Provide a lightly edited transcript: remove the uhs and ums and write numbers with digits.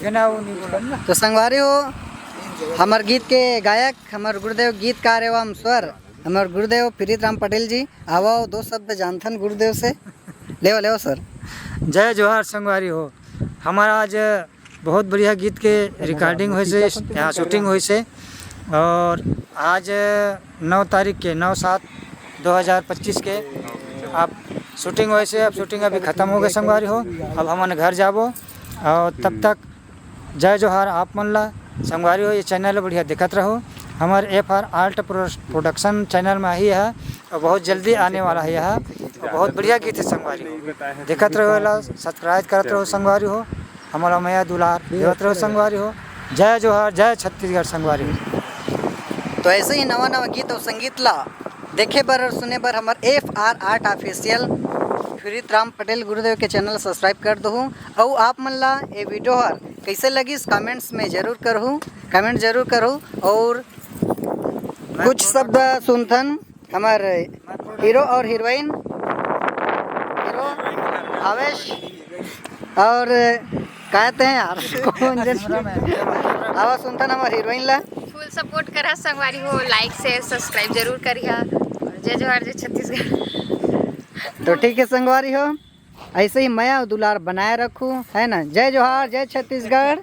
तो संगवारी हो हमार गीत के गायक हमार गुरुदेव गीतकार एवं स्वर हमार गुरुदेव प्रीत राम पटेल जी आओ दो शब्द जानथन गुरुदेव से ले ले सर। जय जोहार संगवारी हो। हमारा आज बहुत बढ़िया गीत के रिकॉर्डिंग हुई से यहाँ शूटिंग हुई से और आज 9 तारीख के 9/7/2025 के आप शूटिंग हुई से अब शूटिंग अभी ख़त्म हो गए संगवारी हो। अब हमने घर जाबो और तब तक जय जोहार आप मन ला संगवारी हो। ये चैनल बढ़िया दिखत रहो हमारे FR आर्ट प्रोडक्शन चैनल में ही है और बहुत जल्दी आने वाला है यह बहुत बढ़िया गीत है संगवारी हो। दिखत रहो सब्सक्राइब करते रहो संगवारी हो। हमारा मैया दुलार देवत रहो संगवारी हो। जय जोहार जय छत्तीसगढ़ संगवारी हो। तो ऐसे ही नवा नवा गीत और संगीत ला देखे बर और सुने बर हमारे FR आर्ट ऑफिशियल प्रीत राम पटेल गुरुदेव के चैनल सब्सक्राइब कर दो और आप मन ला ये वीडियो हर कैसे लगी कमेंट्स में जरूर करूँ कमेंट जरूर करूँ और कुछ शब्द सुनथन हमारे हीरो और हीरोइन हीरो आवेश और कहते हैं यार कौन आवाज सुनथन हमारे हीरोइन ला फुल सपोर्ट करा संगवारी हो। लाइक शेयर सब्सक्राइब जरूर करिए। जय जोहार जय छत्तीसगढ़। तो ठीक है संगवारी हो ऐसे ही माया और दुलार बनाए रखूँ है ना। जय जोहार जय छत्तीसगढ़।